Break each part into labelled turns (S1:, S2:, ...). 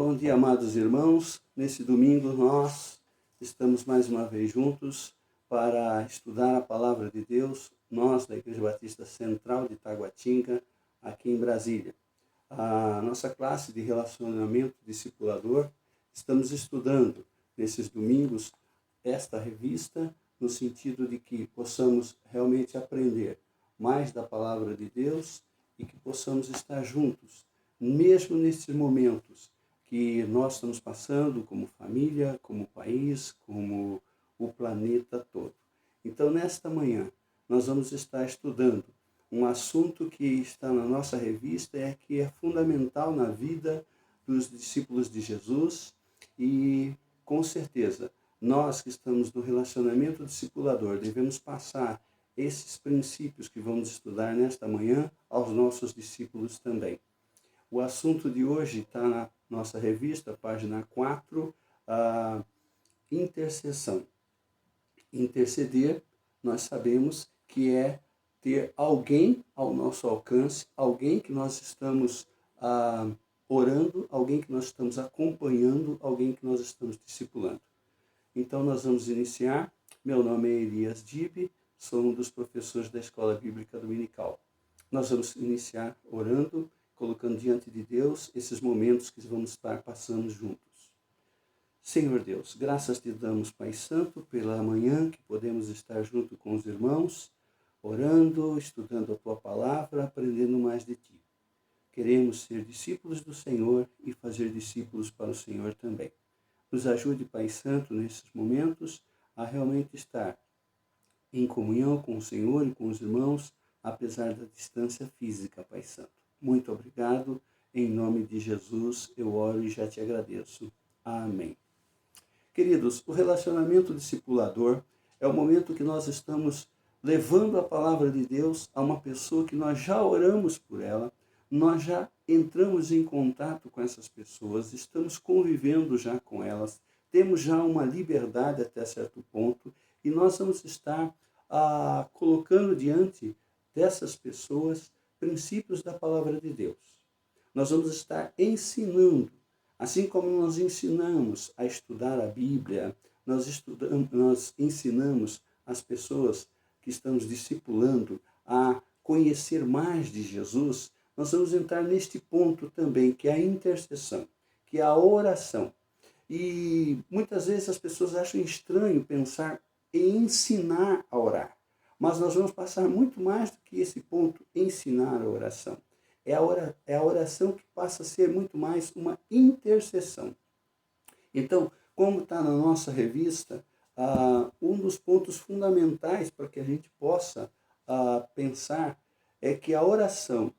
S1: Bom dia, amados irmãos. Nesse domingo nós estamos mais uma vez juntos para estudar a Palavra de Deus, nós da Igreja Batista Central de Taguatinga, aqui em Brasília. A nossa classe de relacionamento discipulador, estamos estudando nesses domingos esta revista, no sentido de que possamos realmente aprender mais da Palavra de Deus e que possamos estar juntos, mesmo nesses momentos que nós estamos passando como família, como país, como o planeta todo. Então, nesta manhã, nós vamos estar estudando um assunto que está na nossa revista, que é fundamental na vida dos discípulos de Jesus e, com certeza, nós que estamos no relacionamento discipulador, devemos passar esses princípios que vamos estudar nesta manhã aos nossos discípulos também. O assunto de hoje está na nossa revista, página 4, a intercessão. Interceder, nós sabemos que é ter alguém ao nosso alcance, alguém que nós estamos orando, alguém que nós estamos acompanhando, alguém que nós estamos discipulando. Então, nós vamos iniciar. Meu nome é Elias Dib, sou um dos professores da Escola Bíblica Dominical. Nós vamos iniciar orando, colocando diante de Deus esses momentos que vamos estar passando juntos. Senhor Deus, graças te damos, Pai Santo, pela manhã que podemos estar junto com os irmãos, orando, estudando a Tua Palavra, aprendendo mais de Ti. Queremos ser discípulos do Senhor e fazer discípulos para o Senhor também. Nos ajude, Pai Santo, nesses momentos, a realmente estar em comunhão com o Senhor e com os irmãos, apesar da distância física, Pai Santo. Muito obrigado. Em nome de Jesus, eu oro e já te agradeço. Amém. Queridos, o relacionamento discipulador é o momento que nós estamos levando a palavra de Deus a uma pessoa que nós já oramos por ela, nós já entramos em contato com essas pessoas, estamos convivendo já com elas, temos já uma liberdade até certo ponto e nós vamos estar colocando diante dessas pessoas princípios da palavra de Deus. Nós vamos estar ensinando, assim como nós ensinamos a estudar a Bíblia, nós ensinamos as pessoas que estamos discipulando a conhecer mais de Jesus, nós vamos entrar neste ponto também, que é a intercessão, que é a oração. E muitas vezes as pessoas acham estranho pensar em ensinar a orar. Mas nós vamos passar muito mais do que esse ponto, ensinar a oração. É a oração que passa a ser muito mais uma intercessão. Então, como está na nossa revista, um dos pontos fundamentais para que a gente possa pensar é que a oração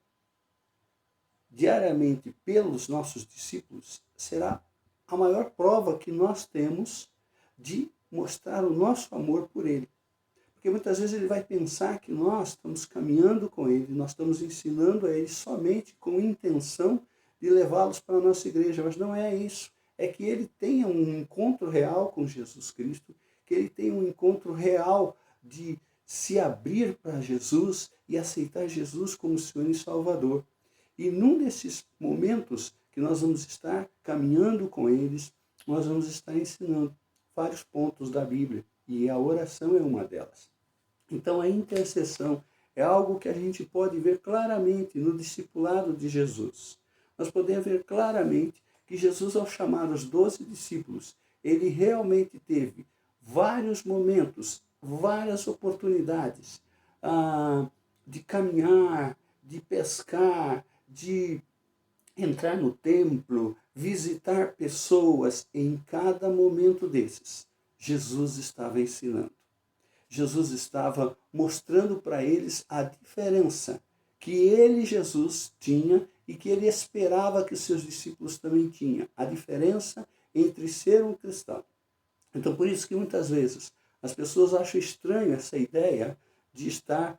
S1: diariamente pelos nossos discípulos será a maior prova que nós temos de mostrar o nosso amor por ele. Porque muitas vezes ele vai pensar que nós estamos caminhando com ele, nós estamos ensinando a ele somente com intenção de levá-los para a nossa igreja. Mas não é isso. É que ele tenha um encontro real com Jesus Cristo, que ele tenha um encontro real de se abrir para Jesus e aceitar Jesus como Senhor e Salvador. E num desses momentos que nós vamos estar caminhando com eles, nós vamos estar ensinando vários pontos da Bíblia. E a oração é uma delas. Então, a intercessão é algo que a gente pode ver claramente no discipulado de Jesus. Nós podemos ver claramente que Jesus, ao chamar os 12 discípulos, ele realmente teve vários momentos, várias oportunidades de caminhar, de pescar, de entrar no templo, visitar pessoas. Em cada momento desses, Jesus estava ensinando. Jesus estava mostrando para eles a diferença que ele, Jesus, tinha e que ele esperava que os seus discípulos também tinham. A diferença entre ser um cristão. Então, por isso que muitas vezes as pessoas acham estranho essa ideia de estar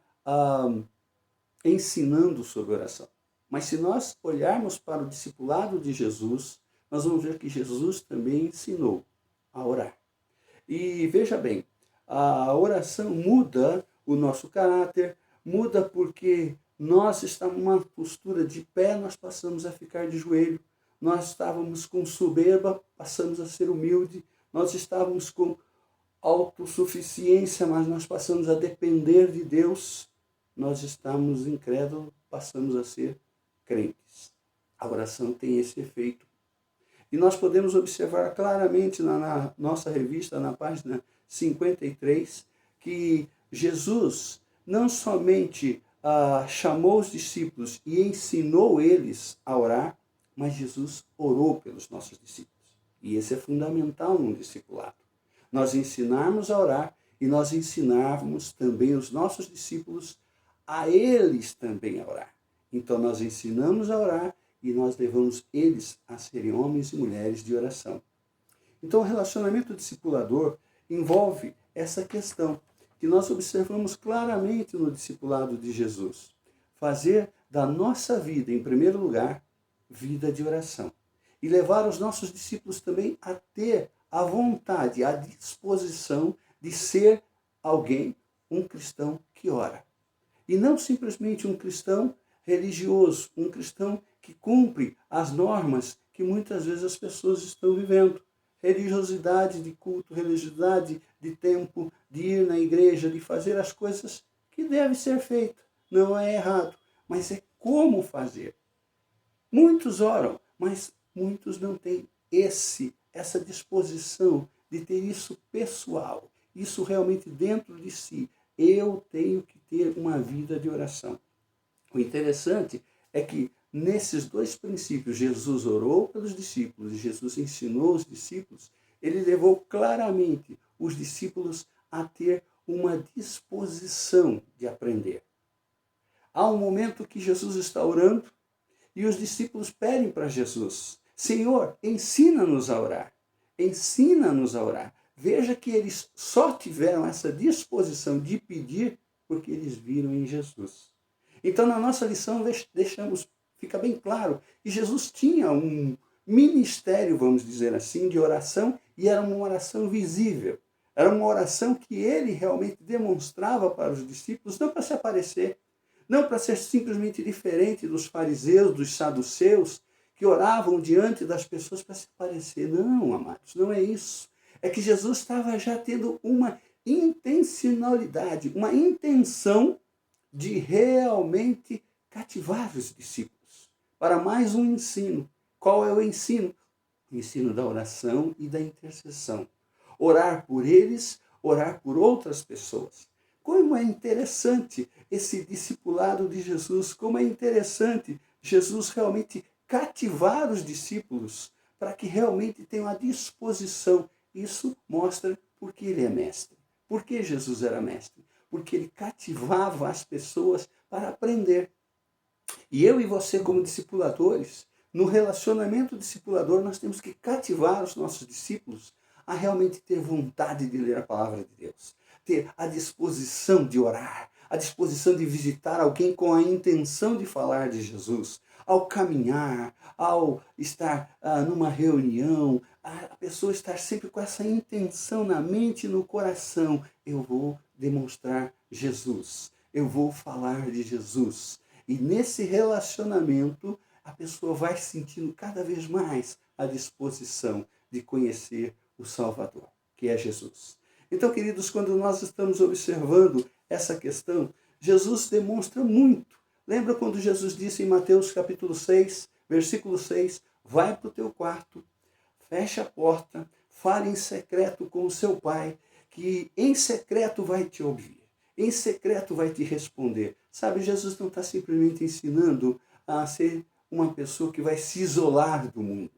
S1: ensinando sobre oração. Mas se nós olharmos para o discipulado de Jesus, nós vamos ver que Jesus também ensinou a orar. E veja bem, a oração muda o nosso caráter, muda porque nós estamos numa postura de pé, nós passamos a ficar de joelho. nós estávamos com soberba, passamos a ser humilde, nós estávamos com autossuficiência, mas nós passamos a depender de Deus, nós estamos incrédulos, passamos a ser crentes. A oração tem esse efeito. E nós podemos observar claramente na nossa revista, na página 53, que Jesus não somente chamou os discípulos e ensinou eles a orar, mas Jesus orou pelos nossos discípulos. E esse é fundamental num discipulado. Nós ensinarmos a orar e nós ensinarmos também os nossos discípulos a eles também a orar. Então nós ensinamos a orar e nós levamos eles a serem homens e mulheres de oração. Então o relacionamento discipulador envolve essa questão que nós observamos claramente no discipulado de Jesus. Fazer da nossa vida, em primeiro lugar, vida de oração. E levar os nossos discípulos também a ter a vontade, a disposição de ser alguém, um cristão que ora. E não simplesmente um cristão religioso, um cristão que cumpre as normas que muitas vezes as pessoas estão vivendo. Religiosidade de culto, religiosidade de tempo, de ir na igreja, de fazer as coisas que devem ser feitas. Não é errado, mas é como fazer. Muitos oram, mas muitos não têm essa disposição de ter isso pessoal, isso realmente dentro de si. Eu tenho que ter uma vida de oração. O interessante é que nesses dois princípios, Jesus orou pelos discípulos e Jesus ensinou os discípulos, ele levou claramente os discípulos a ter uma disposição de aprender. Há um momento que Jesus está orando e os discípulos pedem para Jesus: Senhor, ensina-nos a orar. Ensina-nos a orar. Veja que eles só tiveram essa disposição de pedir porque eles viram em Jesus. Então, na nossa lição, fica bem claro que Jesus tinha um ministério, vamos dizer assim, de oração, e era uma oração visível. Era uma oração que ele realmente demonstrava para os discípulos, não para se aparecer, não para ser simplesmente diferente dos fariseus, dos saduceus, que oravam diante das pessoas para se parecer. Não, amados, não é isso. É que Jesus estava já tendo uma intencionalidade, uma intenção de realmente cativar os discípulos para mais um ensino. Qual é o ensino? O ensino da oração e da intercessão. Orar por eles, orar por outras pessoas. Como é interessante esse discipulado de Jesus, como é interessante Jesus realmente cativar os discípulos para que realmente tenham a disposição. Isso mostra porque ele é mestre. Por que Jesus era mestre? Porque ele cativava as pessoas para aprender. E eu e você, como discipuladores, no relacionamento discipulador, nós temos que cativar os nossos discípulos a realmente ter vontade de ler a palavra de Deus, ter a disposição de orar, a disposição de visitar alguém com a intenção de falar de Jesus. Ao caminhar, ao estar numa reunião, a pessoa estar sempre com essa intenção na mente e no coração. Eu vou demonstrar Jesus, eu vou falar de Jesus. E nesse relacionamento, a pessoa vai sentindo cada vez mais a disposição de conhecer o Salvador, que é Jesus. Então, queridos, quando nós estamos observando essa questão, Jesus demonstra muito. Lembra quando Jesus disse em Mateus capítulo 6, versículo 6, vai para o teu quarto, fecha a porta, fale em secreto com o seu pai, que em secreto vai te ouvir, em secreto vai te responder. Sabe, Jesus não está simplesmente ensinando a ser uma pessoa que vai se isolar do mundo.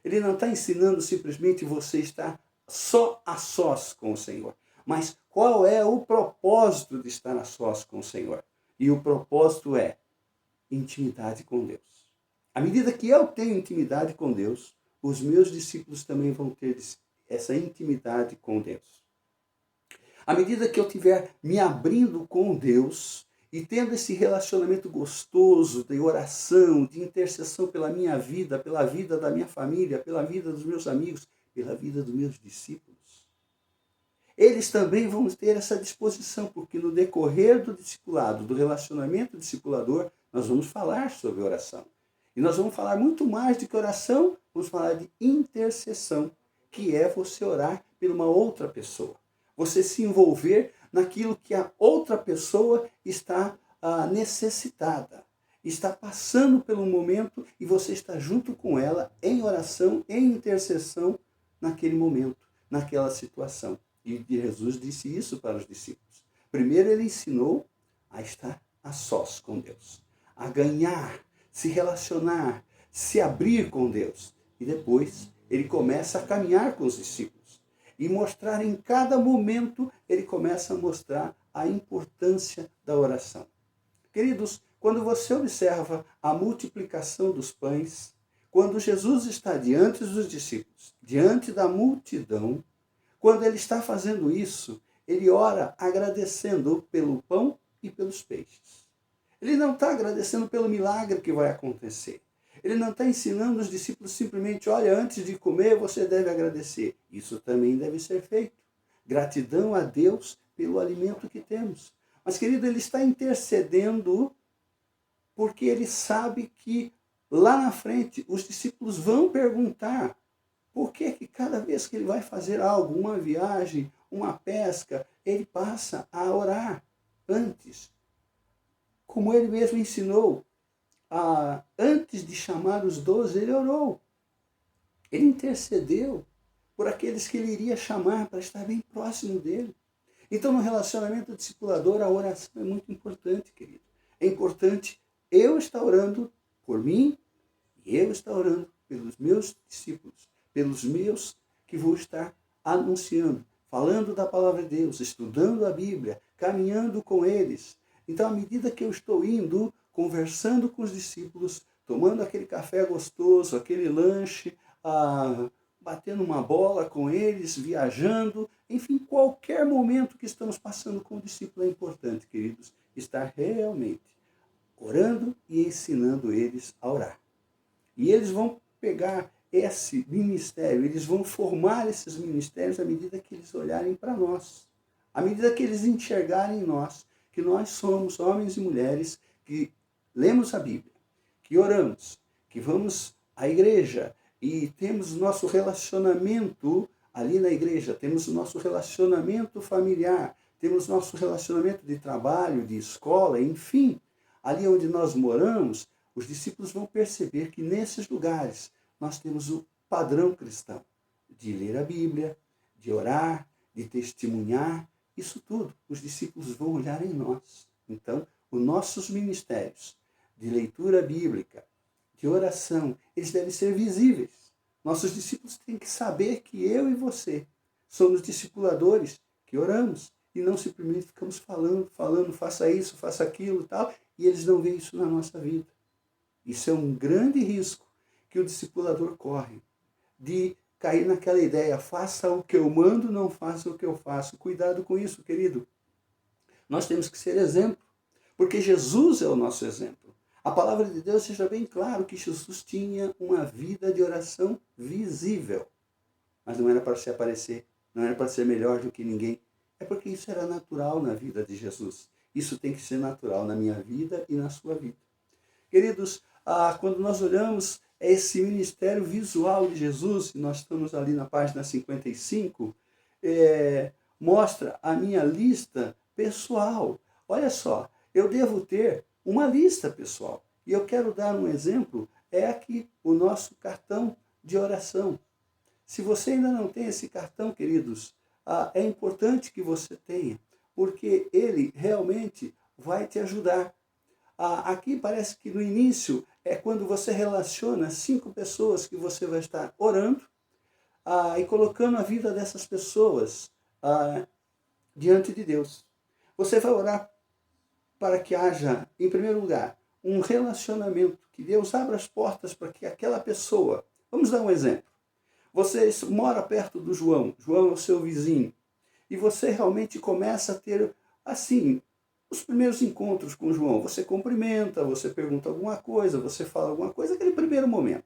S1: Ele não está ensinando simplesmente você estar só a sós com o Senhor. Mas qual é o propósito de estar a sós com o Senhor? E o propósito é intimidade com Deus. À medida que eu tenho intimidade com Deus, os meus discípulos também vão ter essa intimidade com Deus. À medida que eu estiver me abrindo com Deus e tendo esse relacionamento gostoso de oração, de intercessão pela minha vida, pela vida da minha família, pela vida dos meus amigos, pela vida dos meus discípulos, eles também vão ter essa disposição, porque no decorrer do discipulado, do relacionamento discipulador, nós vamos falar sobre oração. E nós vamos falar muito mais do que oração, vamos falar de intercessão, que é você orar por uma outra pessoa. Você se envolver naquilo que a outra pessoa está necessitada, está passando pelo momento e você está junto com ela em oração, em intercessão naquele momento, naquela situação. E Jesus disse isso para os discípulos. Primeiro ele ensinou a estar a sós com Deus, a ganhar, se relacionar, se abrir com Deus. E depois ele começa a caminhar com os discípulos. E mostrar em cada momento, ele começa a mostrar a importância da oração. Queridos, quando você observa a multiplicação dos pães, quando Jesus está diante dos discípulos, diante da multidão, quando ele está fazendo isso, ele ora agradecendo pelo pão e pelos peixes. Ele não está agradecendo pelo milagre que vai acontecer. Ele não está ensinando os discípulos simplesmente, olha, antes de comer você deve agradecer. Isso também deve ser feito. Gratidão a Deus pelo alimento que temos. Mas, querido, ele está intercedendo porque ele sabe que lá na frente os discípulos vão perguntar por que cada vez que ele vai fazer algo, uma viagem, uma pesca, ele passa a orar antes. Como ele mesmo ensinou, antes de chamar os 12, ele orou. Ele intercedeu por aqueles que ele iria chamar para estar bem próximo dele. Então, no relacionamento discipulador, a oração é muito importante, querido. É importante eu estar orando por mim e eu estar orando pelos meus discípulos, pelos meus que vou estar anunciando, falando da palavra de Deus, estudando a Bíblia, caminhando com eles. Então, à medida que eu estou indo, conversando com os discípulos, tomando aquele café gostoso, aquele lanche, batendo uma bola com eles, viajando, enfim, qualquer momento que estamos passando com o discípulo é importante, queridos, estar realmente orando e ensinando eles a orar. E eles vão pegar esse ministério, eles vão formar esses ministérios à medida que eles olharem para nós, à medida que eles enxergarem em nós, que nós somos homens e mulheres que lemos a Bíblia, que oramos, que vamos à igreja e temos nosso relacionamento ali na igreja, temos o nosso relacionamento familiar, temos nosso relacionamento de trabalho, de escola, enfim, ali onde nós moramos, os discípulos vão perceber que nesses lugares nós temos o padrão cristão de ler a Bíblia, de orar, de testemunhar, isso tudo os discípulos vão olhar em nós. Então, os nossos ministérios de leitura bíblica, de oração, eles devem ser visíveis. Nossos discípulos têm que saber que eu e você somos discipuladores que oramos e não simplesmente ficamos falando, faça isso, faça aquilo e tal, e eles não veem isso na nossa vida. Isso é um grande risco que o discipulador corre, de cair naquela ideia, faça o que eu mando, não faça o que eu faço. Cuidado com isso, querido. Nós temos que ser exemplo, porque Jesus é o nosso exemplo. A palavra de Deus seja bem claro que Jesus tinha uma vida de oração visível. Mas não era para se aparecer, não era para ser melhor do que ninguém. É porque isso era natural na vida de Jesus. Isso tem que ser natural na minha vida e na sua vida. Queridos, quando nós olhamos esse ministério visual de Jesus, e nós estamos ali na página 55, mostra a minha lista pessoal. Olha só, eu devo ter uma lista pessoal. E eu quero dar um exemplo, é aqui o nosso cartão de oração. Se você ainda não tem esse cartão, queridos, é importante que você tenha, porque ele realmente vai te ajudar. Aqui parece que no início é quando você relaciona 5 pessoas que você vai estar orando e colocando a vida dessas pessoas diante de Deus. Você vai orar para que haja, em primeiro lugar, um relacionamento, que Deus abra as portas para que aquela pessoa, vamos dar um exemplo, você mora perto do João é o seu vizinho, e você realmente começa a ter, assim, os primeiros encontros com o João. Você cumprimenta, você pergunta alguma coisa, você fala alguma coisa, aquele primeiro momento.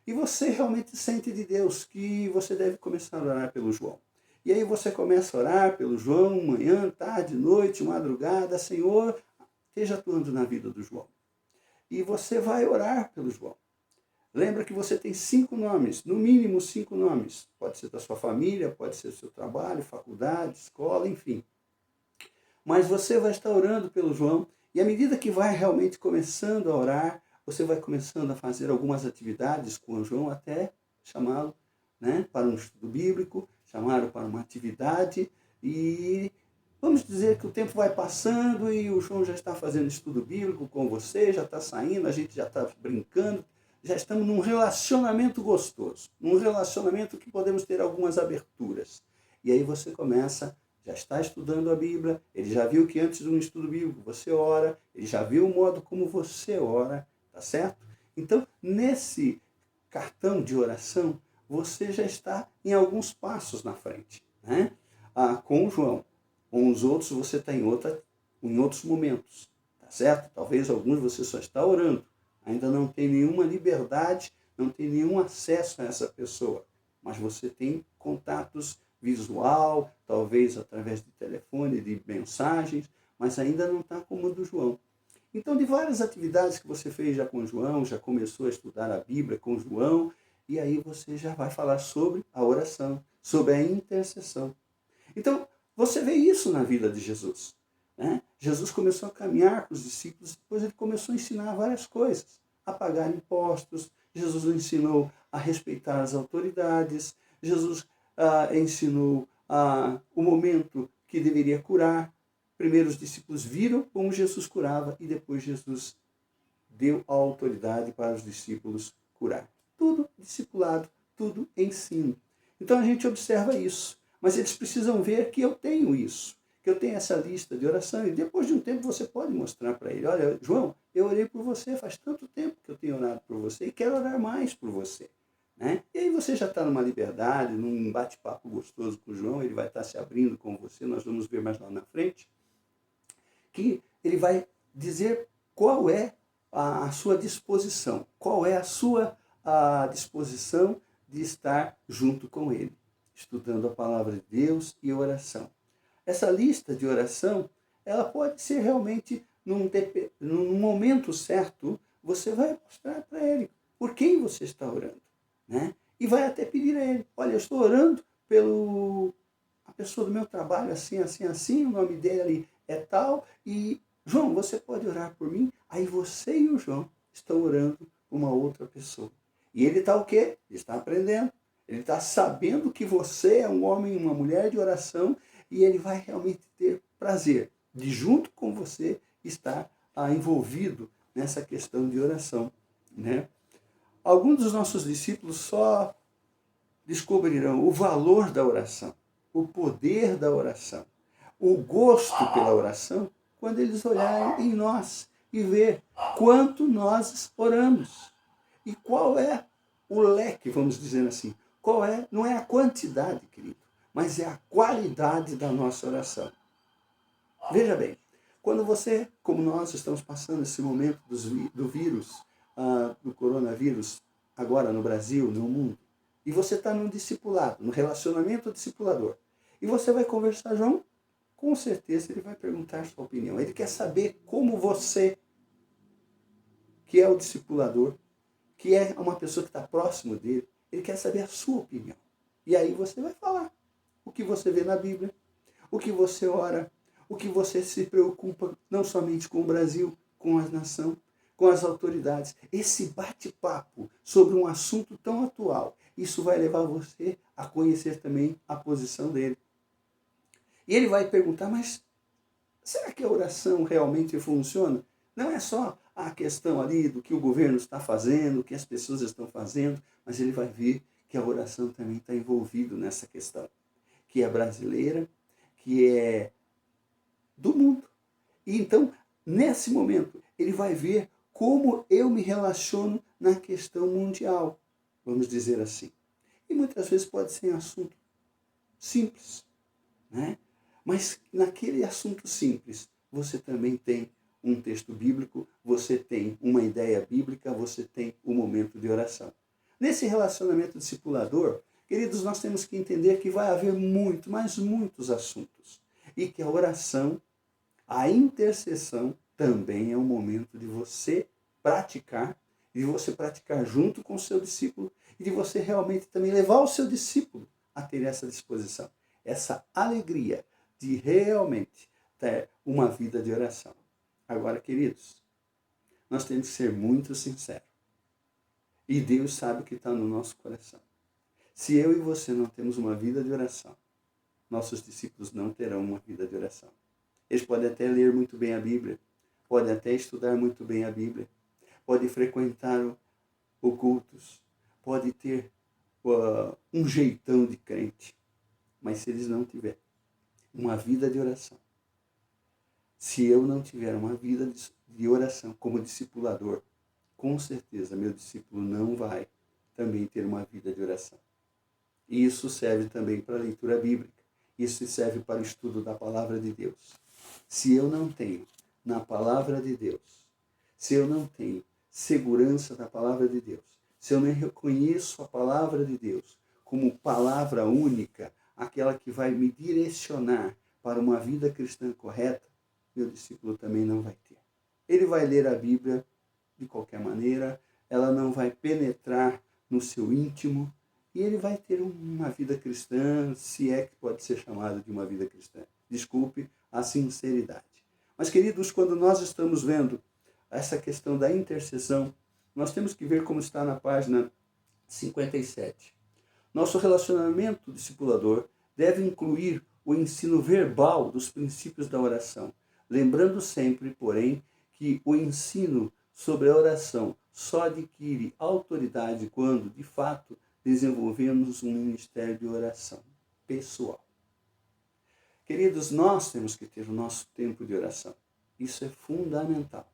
S1: E você realmente sente de Deus que você deve começar a orar pelo João. E aí você começa a orar pelo João, manhã, tarde, noite, madrugada. Senhor, esteja atuando na vida do João. e você vai orar pelo João. Lembra que você tem 5 nomes, no mínimo 5 nomes. Pode ser da sua família, pode ser do seu trabalho, faculdade, escola, enfim. Mas você vai estar orando pelo João, e à medida que vai realmente começando a orar, você vai começando a fazer algumas atividades com o João até chamá-lo, né, para um estudo bíblico, chamá-lo para uma atividade, e vamos dizer que o tempo vai passando e o João já está fazendo estudo bíblico com você, já está saindo, a gente já está brincando, já estamos num relacionamento gostoso, num relacionamento que podemos ter algumas aberturas. E aí você começa, já está estudando a Bíblia, ele já viu que antes de um estudo bíblico você ora, ele já viu o modo como você ora, tá certo? Então, nesse cartão de oração, você já está em alguns passos na frente, né? Com o João. Com os outros você está em outros momentos, tá certo? Talvez alguns você só está orando, ainda não tem nenhuma liberdade, não tem nenhum acesso a essa pessoa, mas você tem contatos visual, talvez através de telefone, de mensagens, mas ainda não está como o do João. Então, de várias atividades que você fez já com o João, já começou a estudar a Bíblia com o João, e aí você já vai falar sobre a oração, sobre a intercessão. Então, você vê isso na vida de Jesus, né? Jesus começou a caminhar com os discípulos, depois ele começou a ensinar várias coisas, a pagar impostos, Jesus ensinou a respeitar as autoridades, Jesus ensinou o momento que deveria curar. Primeiro os discípulos viram como Jesus curava e depois Jesus deu a autoridade para os discípulos curar. Tudo discipulado, tudo ensino. Então a gente observa isso. Mas eles precisam ver que eu tenho isso, que eu tenho essa lista de oração. E depois de um tempo você pode mostrar para ele, olha, João, eu orei por você, faz tanto tempo que eu tenho orado por você e quero orar mais por você. Né? E aí você já está numa liberdade, num bate-papo gostoso com o João, ele vai estar se abrindo com você, nós vamos ver mais lá na frente, que ele vai dizer qual é a sua disposição, qual é a sua disposição de estar junto com ele, estudando a palavra de Deus e oração. Essa lista de oração, ela pode ser realmente, num momento certo, você vai mostrar para ele por quem você está orando, né? E vai até pedir a ele, olha, eu estou orando pelo a pessoa do meu trabalho, assim, assim, assim, o nome dele é tal, e João, você pode orar por mim? Aí você e o João estão orando por uma outra pessoa. E ele está o quê? Ele está aprendendo. Ele está sabendo que você é um homem e uma mulher de oração e ele vai realmente ter prazer de, junto com você, estar envolvido nessa questão de oração, né? Alguns dos nossos discípulos só descobrirão o valor da oração, o poder da oração, o gosto pela oração, quando eles olharem em nós e ver quanto nós oramos. E qual é o leque, vamos dizer assim, não é a quantidade, querido, mas é a qualidade da nossa oração. Veja bem, quando você, como nós estamos passando esse momento do vírus, do coronavírus, agora no Brasil, no mundo, e você está num discipulado, no relacionamento discipulador, e você vai conversar, João, com certeza ele vai perguntar a sua opinião. Ele quer saber como você, que é o discipulador, que é uma pessoa que está próximo dele, ele quer saber a sua opinião. E aí você vai falar o que você vê na Bíblia, o que você ora, o que você se preocupa, não somente com o Brasil, com a nação, com as autoridades. Esse bate-papo sobre um assunto tão atual, isso vai levar você a conhecer também a posição dele. E ele vai perguntar, mas será que a oração realmente funciona? Não é só a questão ali do que o governo está fazendo, o que as pessoas estão fazendo, mas ele vai ver que a oração também está envolvida nessa questão, que é brasileira, que é do mundo. E então, nesse momento, ele vai ver como eu me relaciono na questão mundial, vamos dizer assim. E muitas vezes pode ser um assunto simples, né? Mas naquele assunto simples, você também tem um texto bíblico, você tem uma ideia bíblica, você tem um momento de oração. Nesse relacionamento discipulador, queridos, nós temos que entender que vai haver muitos assuntos. E que a oração, a intercessão, também é um momento de você praticar, de você praticar junto com o seu discípulo e de você realmente também levar o seu discípulo a ter essa disposição, essa alegria de realmente ter uma vida de oração. Agora, queridos, nós temos que ser muito sinceros. E Deus sabe o que está no nosso coração. Se eu e você não temos uma vida de oração, nossos discípulos não terão uma vida de oração. Eles podem até ler muito bem a Bíblia, podem até estudar muito bem a Bíblia, podem frequentar o cultos, podem ter um jeitão de crente, mas se eles não tiverem uma vida de oração, se eu não tiver uma vida de oração como discipulador, com certeza meu discípulo não vai também ter uma vida de oração. E isso serve também para a leitura bíblica. Isso serve para o estudo da palavra de Deus. Se eu não tenho na palavra de Deus, se eu não tenho segurança da palavra de Deus, se eu não reconheço a palavra de Deus como palavra única, aquela que vai me direcionar para uma vida cristã correta, meu discípulo também não vai ter. Ele vai ler a Bíblia de qualquer maneira, ela não vai penetrar no seu íntimo, e ele vai ter uma vida cristã, se é que pode ser chamada de uma vida cristã. Desculpe a sinceridade. Mas, queridos, quando nós estamos vendo essa questão da intercessão, nós temos que ver como está na página 57. Nosso relacionamento discipulador deve incluir o ensino verbal dos princípios da oração, lembrando sempre, porém, que o ensino sobre a oração só adquire autoridade quando, de fato, desenvolvemos um ministério de oração pessoal. Queridos, nós temos que ter o nosso tempo de oração. Isso é fundamental.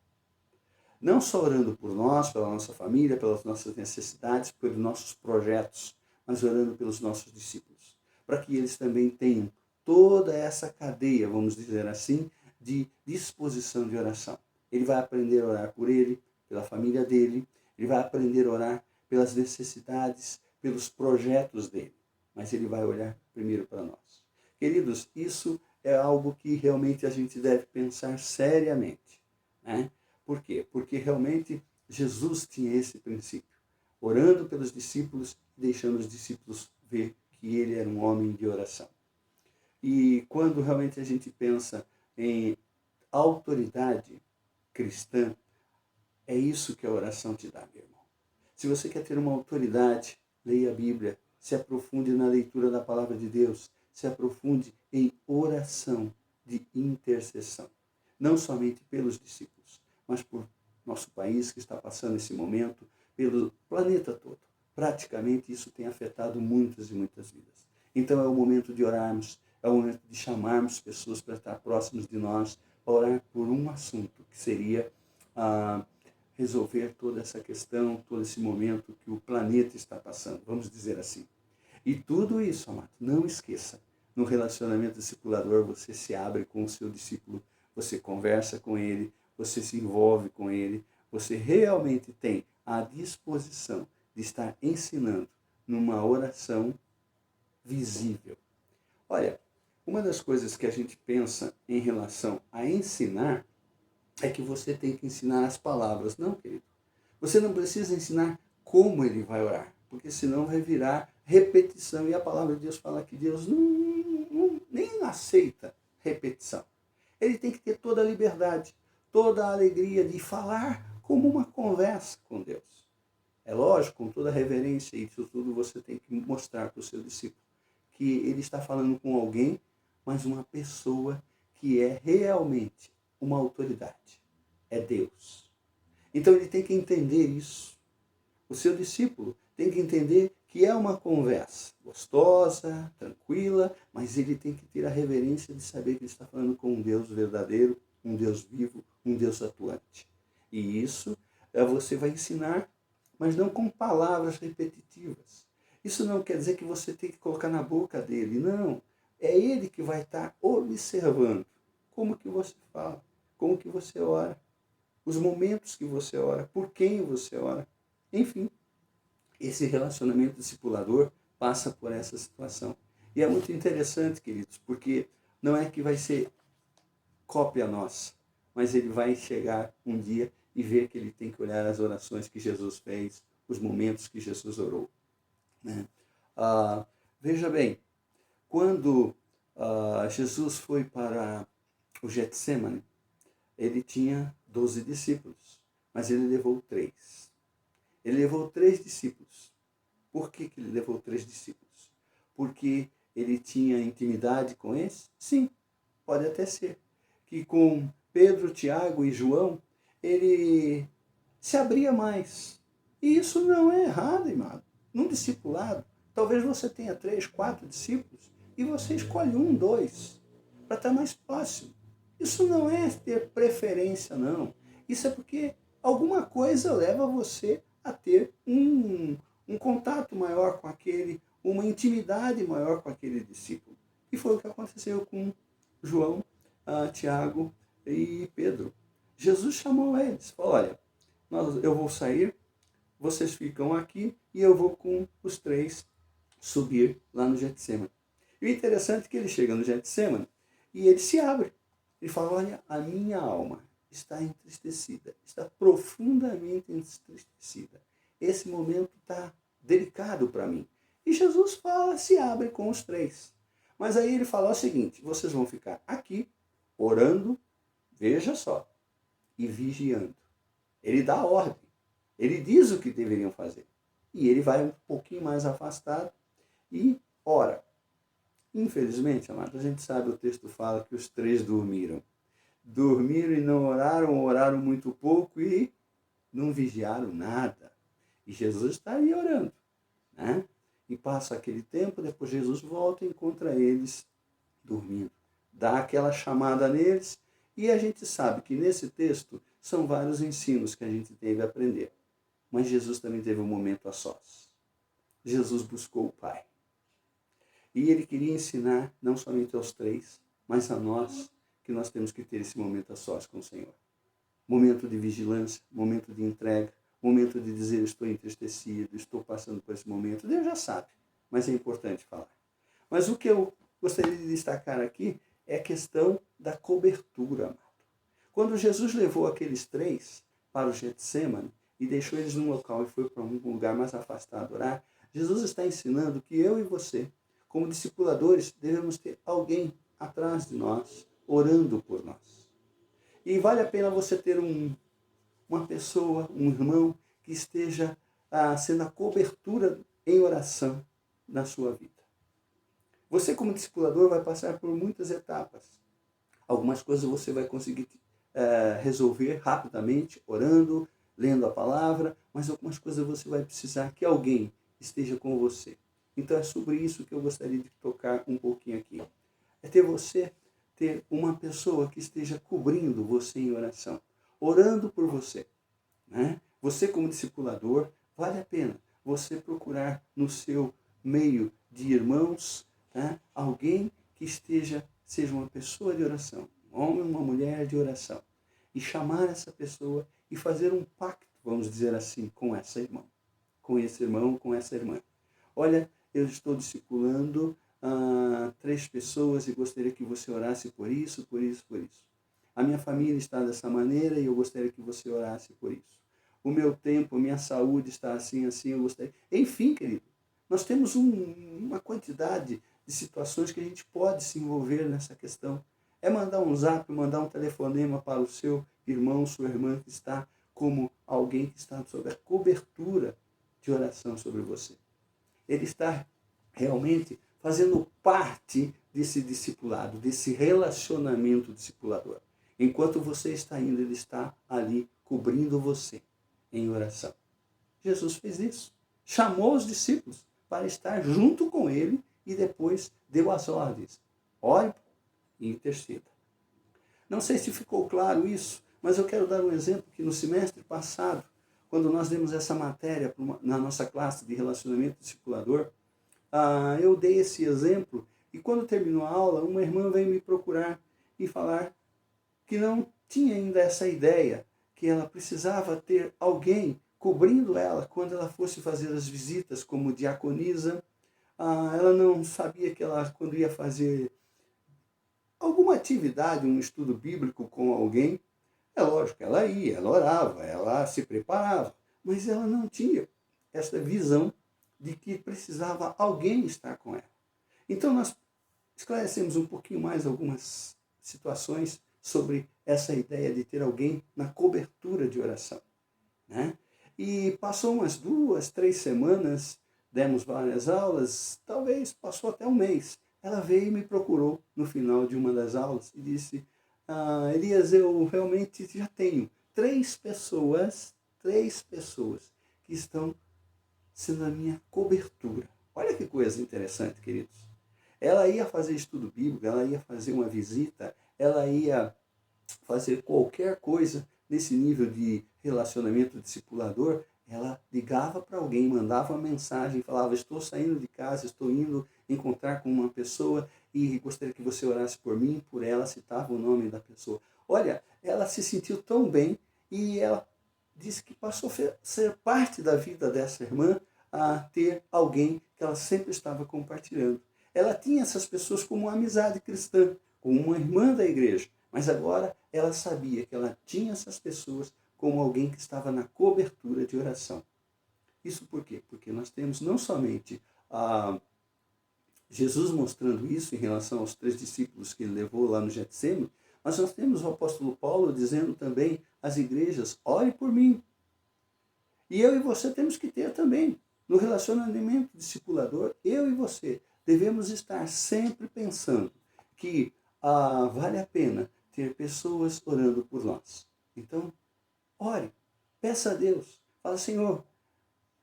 S1: Não só orando por nós, pela nossa família, pelas nossas necessidades, pelos nossos projetos, mas orando pelos nossos discípulos, para que eles também tenham toda essa cadeia, vamos dizer assim, de disposição de oração. Ele vai aprender a orar por ele, pela família dele, ele vai aprender a orar pelas necessidades, pelos projetos dele, mas ele vai olhar primeiro para nós. Queridos, isso é algo que realmente a gente deve pensar seriamente, né? Por quê? Porque realmente Jesus tinha esse princípio, orando pelos discípulos e deixando os discípulos ver que ele era um homem de oração. E quando realmente a gente pensa em autoridade cristã, é isso que a oração te dá, meu irmão. Se você quer ter uma autoridade, leia a Bíblia, se aprofunde na leitura da palavra de Deus, se aprofunde em oração de intercessão. Não somente pelos discípulos, mas por nosso país que está passando esse momento, pelo planeta todo. Praticamente isso tem afetado muitas e muitas vidas. Então é o momento de orarmos, é o momento de chamarmos pessoas para estar próximos de nós, para orar por um assunto, que seria resolver toda essa questão, todo esse momento que o planeta está passando, vamos dizer assim. E tudo isso, amado, não esqueça, no relacionamento discipulador você se abre com o seu discípulo, você conversa com ele, você se envolve com ele, você realmente tem a disposição de estar ensinando numa oração visível. Olha, uma das coisas que a gente pensa em relação a ensinar é que você tem que ensinar as palavras. Não, querido. Você não precisa ensinar como ele vai orar, porque senão vai virar repetição. E a palavra de Deus fala que Deus nem aceita repetição. Ele tem que ter toda a liberdade, toda a alegria de falar como uma conversa com Deus. É lógico, com toda a reverência e isso tudo você tem que mostrar para o seu discípulo que ele está falando com alguém, mas uma pessoa que é realmente uma autoridade. É Deus. Então ele tem que entender isso. O seu discípulo tem que entender que é uma conversa gostosa, tranquila, mas ele tem que ter a reverência de saber que ele está falando com um Deus verdadeiro, um Deus vivo, um Deus atuante. E isso você vai ensinar, mas não com palavras repetitivas. Isso não quer dizer que você tem que colocar na boca dele, não. É ele que vai estar observando como que você fala, como que você ora, os momentos que você ora, por quem você ora. Enfim, esse relacionamento discipulador passa por essa situação. E é muito interessante, queridos, porque não é que vai ser cópia nossa, mas ele vai chegar um dia e ver que ele tem que olhar as orações que Jesus fez, os momentos que Jesus orou. Né? Veja bem, quando Jesus foi para o Getsemane, ele tinha 12 discípulos, mas ele levou 3. Ele levou 3 discípulos. Por que ele levou 3 discípulos? Porque ele tinha intimidade com eles? Sim, pode até ser. Que com Pedro, Tiago e João, ele se abria mais. E isso não é errado, irmão. Num discipulado, talvez você tenha 3, 4 discípulos e você escolhe 1, 2 para estar mais próximo. Isso não é ter preferência, não. Isso é porque alguma coisa leva você a ter um contato maior com aquele, uma intimidade maior com aquele discípulo. E foi o que aconteceu com João, Tiago e Pedro. Jesus chamou eles, falou, olha, eu vou sair, vocês ficam aqui e eu vou com os 3 subir lá no Getsemane. E o interessante é que ele chega no Getsemane e ele se abre. Ele fala, olha, a minha alma está entristecida, está profundamente entristecida. Esse momento está delicado para mim. E Jesus fala, se abre com os 3. Mas aí ele fala o seguinte, vocês vão ficar aqui, orando, veja só, e vigiando. Ele dá ordem, ele diz o que deveriam fazer. E ele vai um pouquinho mais afastado e ora. Infelizmente, amado, a gente sabe, o texto fala que os 3 dormiram. Dormiram e não oraram, oraram muito pouco e não vigiaram nada. E Jesus está aí orando, né? E passa aquele tempo, depois Jesus volta e encontra eles dormindo. Dá aquela chamada neles e a gente sabe que nesse texto são vários ensinos que a gente teve a aprender. Mas Jesus também teve um momento a sós. Jesus buscou o Pai. E ele queria ensinar não somente aos 3, mas a nós, que nós temos que ter esse momento a sós com o Senhor. Momento de vigilância, momento de entrega, momento de dizer estou entristecido, estou passando por esse momento. Deus já sabe, mas é importante falar. Mas o que eu gostaria de destacar aqui é a questão da cobertura, amado. Quando Jesus levou aqueles 3 para o Getsemane e deixou eles num local e foi para um lugar mais afastado orar, Jesus está ensinando que eu e você, como discipuladores, devemos ter alguém atrás de nós, orando por nós. E vale a pena você ter uma pessoa, um irmão, que esteja sendo a cobertura em oração na sua vida. Você, como discipulador, vai passar por muitas etapas. Algumas coisas você vai conseguir resolver rapidamente, orando, lendo a palavra, mas algumas coisas você vai precisar que alguém esteja com você. Então é sobre isso que eu gostaria de tocar um pouquinho aqui. É ter uma pessoa que esteja cobrindo você em oração, orando por você. Né? Você como discipulador, vale a pena você procurar no seu meio de irmãos, né? Alguém que seja uma pessoa de oração, um homem, uma mulher de oração, e chamar essa pessoa e fazer um pacto, vamos dizer assim, com essa irmã, com esse irmão, com essa irmã. Olha, eu estou discipulando 3 pessoas e gostaria que você orasse por isso, por isso, por isso. A minha família está dessa maneira e eu gostaria que você orasse por isso. O meu tempo, a minha saúde está assim, assim, eu gostaria. Enfim, querido, nós temos uma quantidade de situações que a gente pode se envolver nessa questão. É mandar um zap, mandar um telefonema para o seu irmão, sua irmã que está como alguém que está sob a cobertura de oração sobre você. Ele está realmente fazendo parte desse discipulado, desse relacionamento discipulador. Enquanto você está indo, ele está ali cobrindo você em oração. Jesus fez isso. Chamou os discípulos para estar junto com ele e depois deu as ordens. Ore e interceda. Não sei se ficou claro isso, mas eu quero dar um exemplo que no semestre passado, quando nós demos essa matéria na nossa classe de relacionamento discipulador, eu dei esse exemplo e quando terminou a aula, uma irmã veio me procurar e falar que não tinha ainda essa ideia, que ela precisava ter alguém cobrindo ela quando ela fosse fazer as visitas como diaconisa. Ela não sabia que ela, quando ia fazer alguma atividade, um estudo bíblico com alguém, É lógico, ela ia, ela orava, ela se preparava, mas ela não tinha essa visão de que precisava alguém estar com ela. Então nós esclarecemos um pouquinho mais algumas situações sobre essa ideia de ter alguém na cobertura de oração, né? E passou umas 2, 3 semanas, demos várias aulas, talvez passou até um mês. Ela veio e me procurou no final de uma das aulas e disse: Elias, eu realmente já tenho 3 pessoas que estão sendo a minha cobertura. Olha que coisa interessante, queridos. Ela ia fazer estudo bíblico, ela ia fazer uma visita, ela ia fazer qualquer coisa nesse nível de relacionamento discipulador. Ela ligava para alguém, mandava uma mensagem, falava: estou saindo de casa, estou indo encontrar com uma pessoa e gostaria que você orasse por mim, por ela, citava o nome da pessoa. Olha, ela se sentiu tão bem e ela disse que passou a ser parte da vida dessa irmã, a ter alguém que ela sempre estava compartilhando. Ela tinha essas pessoas como uma amizade cristã, como uma irmã da igreja, mas agora ela sabia que ela tinha essas pessoas como alguém que estava na cobertura de oração. Isso por quê? Porque nós temos não somente Jesus mostrando isso em relação aos 3 discípulos que ele levou lá no Getsêmani, mas nós temos o apóstolo Paulo dizendo também às igrejas: ore por mim. E eu e você temos que ter também, no relacionamento discipulador, eu e você devemos estar sempre pensando que vale a pena ter pessoas orando por nós. Então, ore, peça a Deus, fala: Senhor,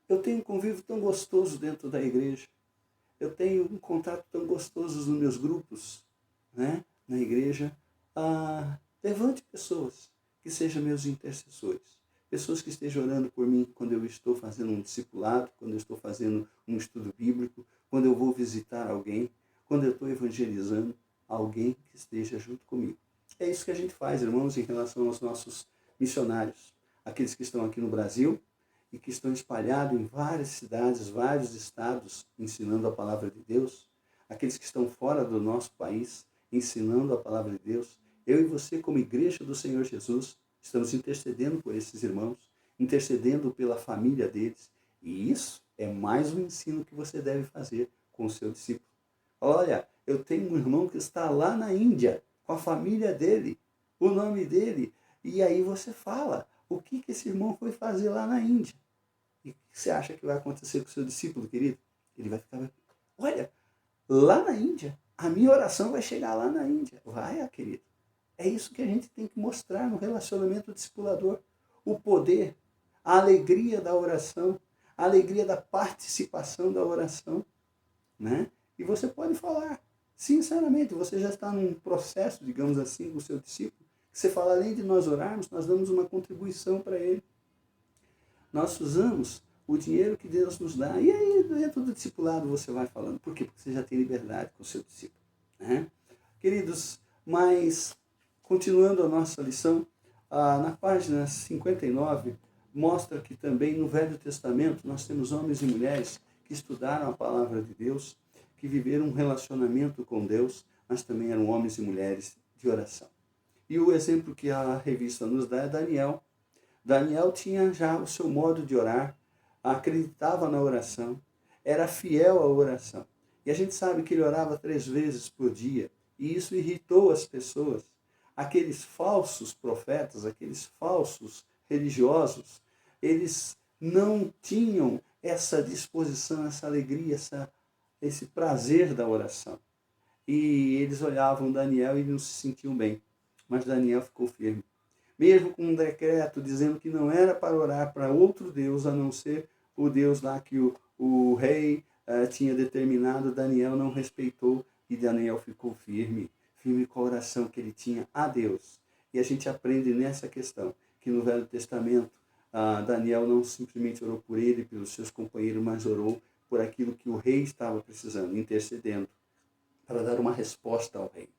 S1: eu tenho um convívio tão gostoso dentro da igreja, eu tenho um contato tão gostoso nos meus grupos, né, na igreja. Levante pessoas que sejam meus intercessores, pessoas que estejam orando por mim quando eu estou fazendo um discipulado, quando eu estou fazendo um estudo bíblico, quando eu vou visitar alguém, quando eu estou evangelizando, alguém que esteja junto comigo. É isso que a gente faz, irmãos, em relação aos nossos missionários, aqueles que estão aqui no Brasil e que estão espalhados em várias cidades, vários estados, ensinando a palavra de Deus, aqueles que estão fora do nosso país, ensinando a palavra de Deus. Eu e você, como igreja do Senhor Jesus, estamos intercedendo por esses irmãos, intercedendo pela família deles. E isso é mais um ensino que você deve fazer com o seu discípulo. Olha, eu tenho um irmão que está lá na Índia, com a família dele, o nome dele. E aí você fala, o que esse irmão foi fazer lá na Índia? E o que você acha que vai acontecer com o seu discípulo, querido? Ele vai ficar: olha, lá na Índia, a minha oração vai chegar lá na Índia. Vai, querido. É isso que a gente tem que mostrar no relacionamento discipulador. O poder, a alegria da oração, a alegria da participação da oração, né? E você pode falar, sinceramente, você já está num processo, digamos assim, com o seu discípulo, que você fala: além de nós orarmos, nós damos uma contribuição para ele. Nós usamos o dinheiro que Deus nos dá. E aí, dentro do discipulado, você vai falando. Por quê? Porque você já tem liberdade com o seu discípulo, né? Queridos, mas continuando a nossa lição, na página 59, mostra que também no Velho Testamento nós temos homens e mulheres que estudaram a palavra de Deus, que viveram um relacionamento com Deus, mas também eram homens e mulheres de oração. E o exemplo que a revista nos dá é Daniel. Daniel tinha já o seu modo de orar, acreditava na oração, era fiel à oração. E a gente sabe que ele orava 3 vezes por dia, e isso irritou as pessoas. Aqueles falsos profetas, aqueles falsos religiosos, eles não tinham essa disposição, essa alegria, esse prazer da oração. E eles olhavam Daniel e não se sentiam bem. Mas Daniel ficou firme. Mesmo com um decreto dizendo que não era para orar para outro Deus, a não ser o Deus lá que o rei tinha determinado, Daniel não respeitou e Daniel ficou firme com a oração que ele tinha a Deus. E a gente aprende nessa questão, que no Velho Testamento, Daniel não simplesmente orou por ele, pelos seus companheiros, mas orou por aquilo que o rei estava precisando, intercedendo, para dar uma resposta ao rei.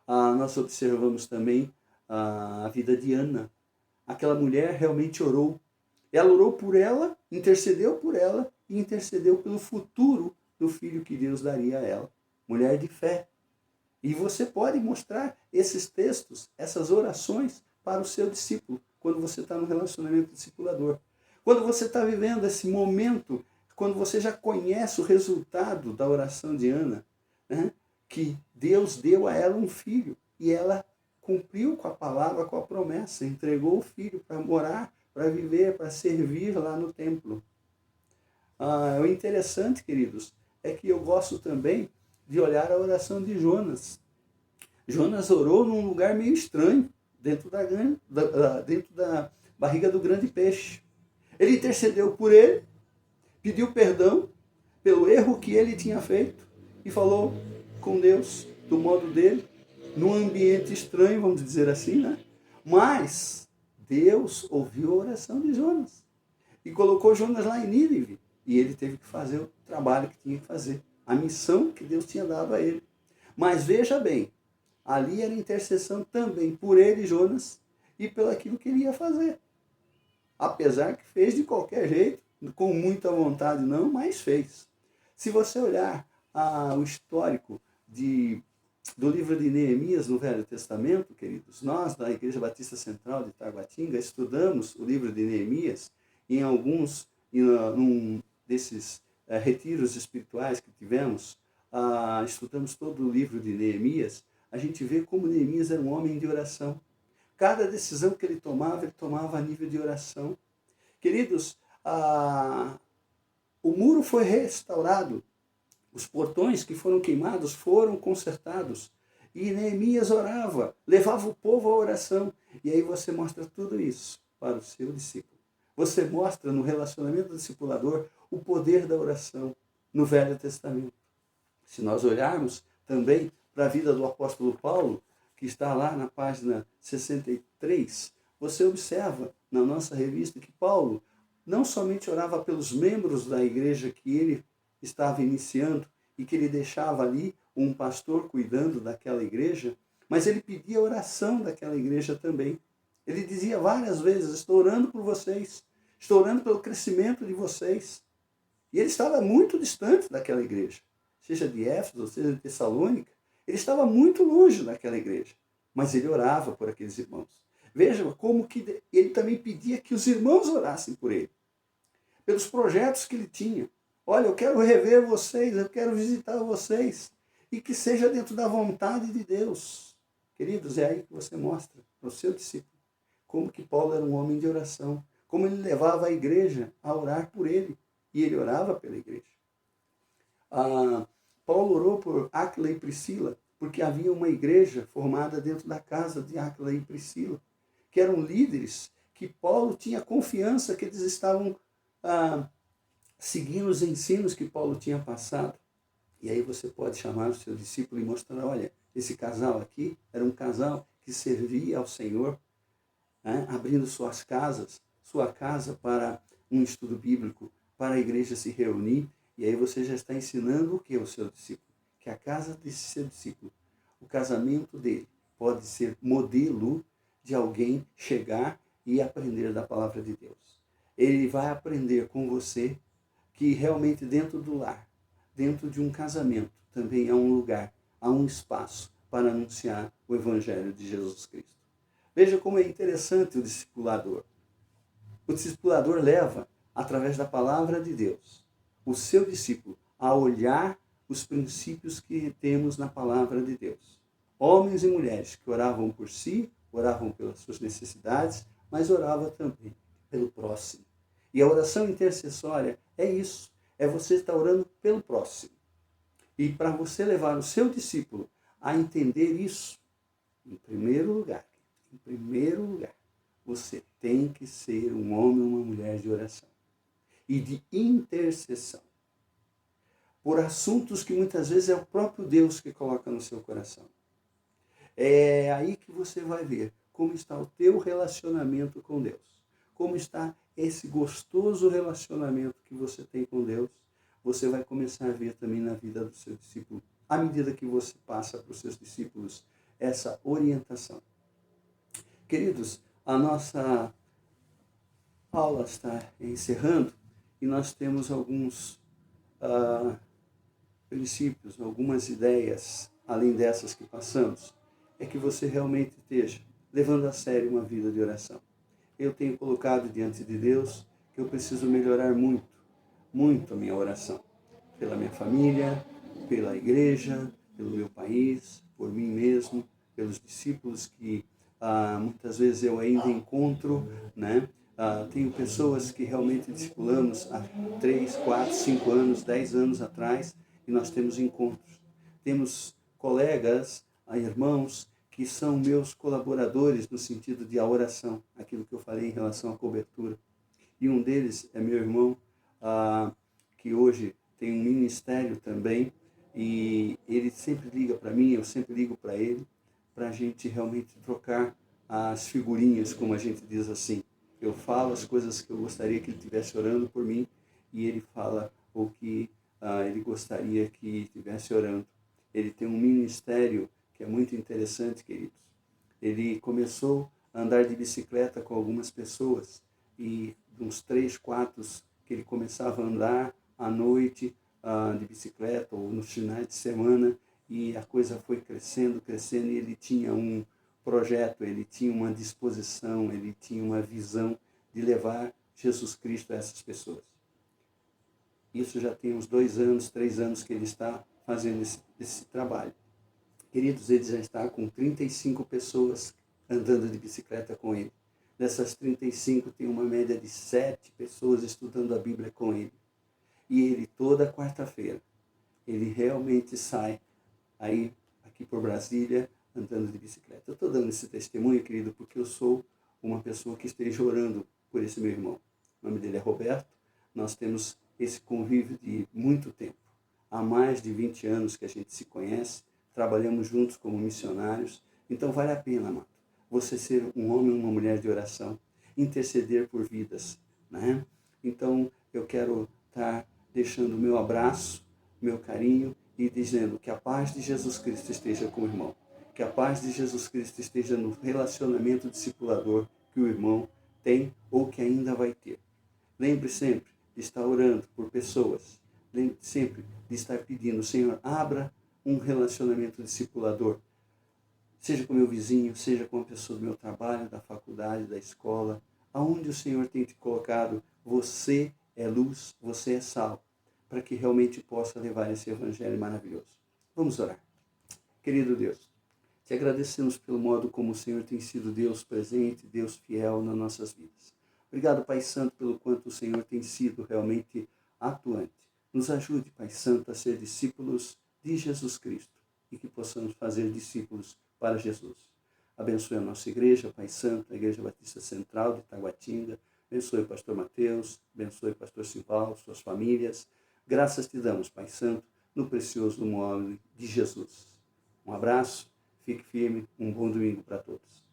S1: Nós observamos também a vida de Ana. Aquela mulher realmente orou. Ela orou por ela, intercedeu por ela e intercedeu pelo futuro do filho que Deus daria a ela. Mulher de fé. E você pode mostrar esses textos, essas orações, para o seu discípulo, quando você está no relacionamento discipulador. Quando você está vivendo esse momento, quando você já conhece o resultado da oração de Ana, né? Que Deus deu a ela um filho e ela cumpriu com a palavra, com a promessa, entregou o filho para morar, para viver, para servir lá no templo. O interessante, queridos, é que eu gosto também de olhar a oração de Jonas. Jonas orou num lugar meio estranho, dentro da barriga do grande peixe. Ele intercedeu por ele, pediu perdão pelo erro que ele tinha feito e falou com Deus do modo dele, num ambiente estranho, vamos dizer assim, né? Mas Deus ouviu a oração de Jonas e colocou Jonas lá em Nínive. E ele teve que fazer o trabalho que tinha que fazer, a missão que Deus tinha dado a ele. Mas veja bem, ali era intercessão também por ele, Jonas, e pelo aquilo que ele ia fazer. Apesar que fez de qualquer jeito, com muita vontade não, mas fez. Se você olhar o histórico do livro de Neemias no Velho Testamento, queridos, nós da Igreja Batista Central de Taguatinga estudamos o livro de Neemias em num desses retiros espirituais que tivemos, estudamos todo o livro de Neemias, a gente vê como Neemias era um homem de oração. Cada decisão que ele tomava a nível de oração. Queridos, o muro foi restaurado, os portões que foram queimados foram consertados. E Neemias orava, levava o povo à oração. E aí você mostra tudo isso para o seu discípulo. Você mostra no relacionamento discipulador o poder da oração no Velho Testamento. Se nós olharmos também para a vida do apóstolo Paulo, que está lá na página 63, você observa na nossa revista que Paulo não somente orava pelos membros da igreja que ele estava iniciando e que ele deixava ali um pastor cuidando daquela igreja, mas ele pedia a oração daquela igreja também. Ele dizia várias vezes, estou orando por vocês, estou orando pelo crescimento de vocês. E ele estava muito distante daquela igreja, seja de Éfeso, seja de Tessalônica, ele estava muito longe daquela igreja, mas ele orava por aqueles irmãos. Veja como que ele também pedia que os irmãos orassem por ele, pelos projetos que ele tinha. Olha, eu quero rever vocês, eu quero visitar vocês, e que seja dentro da vontade de Deus. Queridos, é aí que você mostra para o seu discípulo como que Paulo era um homem de oração, como ele levava a igreja a orar por ele, e ele orava pela igreja. Paulo orou por Áquila e Priscila, porque havia uma igreja formada dentro da casa de Áquila e Priscila, que eram líderes que Paulo tinha confiança que eles estavam seguindo os ensinos que Paulo tinha passado. E aí você pode chamar o seu discípulo e mostrar, olha, esse casal aqui era um casal que servia ao Senhor, né, abrindo sua casa para um estudo bíblico, para a igreja se reunir. E aí você já está ensinando o que ao seu discípulo? Que a casa desse seu discípulo, o casamento dele, pode ser modelo de alguém chegar e aprender da palavra de Deus. Ele vai aprender com você que realmente dentro do lar, dentro de um casamento, também há um lugar, há um espaço para anunciar o Evangelho de Jesus Cristo. Veja como é interessante o discipulador. O discipulador leva, através da palavra de Deus, o seu discípulo a olhar os princípios que temos na palavra de Deus. Homens e mulheres que oravam por si, oravam pelas suas necessidades, mas oravam também pelo próximo. E a oração intercessória é isso, é você estar orando pelo próximo. E para você levar o seu discípulo a entender isso, em primeiro lugar, você tem que ser um homem ou uma mulher de oração e de intercessão por assuntos que muitas vezes é o próprio Deus que coloca no seu coração. É aí que você vai ver como está o teu relacionamento com Deus, como está esse gostoso relacionamento que você tem com Deus. Você vai começar a ver também na vida do seu discípulo, à medida que você passa para os seus discípulos essa orientação. Queridos, a nossa aula está encerrando e nós temos alguns princípios, algumas ideias, além dessas que passamos, é que você realmente esteja levando a sério uma vida de oração. Eu tenho colocado diante de Deus que eu preciso melhorar muito, muito a minha oração. Pela minha família, pela igreja, pelo meu país, por mim mesmo, pelos discípulos que muitas vezes eu ainda encontro, né? Tenho pessoas que realmente discipulamos há 3, 4, 5 anos, 10 anos atrás, e nós temos encontros. Temos colegas, irmãos, que são meus colaboradores no sentido de a oração, aquilo que eu falei em relação à cobertura. E um deles é meu irmão, que hoje tem um ministério também, e ele sempre liga para mim, eu sempre ligo para ele, para a gente realmente trocar as figurinhas, como a gente diz assim. Eu falo as coisas que eu gostaria que ele estivesse orando por mim, e ele fala o que ele gostaria que estivesse orando. Ele tem um ministério que é muito interessante, queridos. Ele começou a andar de bicicleta com algumas pessoas, e uns 3, 4 que ele começava a andar à noite de bicicleta ou nos finais de semana, e a coisa foi crescendo, crescendo, e ele tinha um projeto, ele tinha uma disposição, ele tinha uma visão de levar Jesus Cristo a essas pessoas. Isso já tem uns 2 anos, 3 anos que ele está fazendo esse trabalho. Queridos, ele já está com 35 pessoas andando de bicicleta com ele. Dessas 35, tem uma média de 7 pessoas estudando a Bíblia com ele. E ele, toda quarta-feira, ele realmente sai aí, aqui por Brasília, andando de bicicleta. Eu estou dando esse testemunho, querido, porque eu sou uma pessoa que esteja orando por esse meu irmão. O nome dele é Roberto. Nós temos esse convívio de muito tempo. Há mais de 20 anos que a gente se conhece, trabalhamos juntos como missionários. Então vale a pena, amado, você ser um homem ou uma mulher de oração, interceder por vidas, né? Então eu quero estar deixando o meu abraço, meu carinho, e dizendo que a paz de Jesus Cristo esteja com o irmão. Que a paz de Jesus Cristo esteja no relacionamento discipulador que o irmão tem ou que ainda vai ter. Lembre sempre de estar orando por pessoas. Lembre sempre de estar pedindo, Senhor, abra um relacionamento discipulador. Seja com meu vizinho, seja com a pessoa do meu trabalho, da faculdade, da escola. Aonde o Senhor tem te colocado, você é luz, você é sal, para que realmente possa levar esse evangelho maravilhoso. Vamos orar. Querido Deus, te agradecemos pelo modo como o Senhor tem sido Deus presente, Deus fiel nas nossas vidas. Obrigado, Pai Santo, pelo quanto o Senhor tem sido realmente atuante. Nos ajude, Pai Santo, a ser discípulos de Jesus Cristo e que possamos fazer discípulos para Jesus. Abençoe a nossa igreja, Pai Santo, a Igreja Batista Central de Taguatinga. Abençoe o pastor Mateus, abençoe o pastor Simval, suas famílias. Graças te damos, Pai Santo, no precioso nome de Jesus. Um abraço, fique firme, um bom domingo para todos.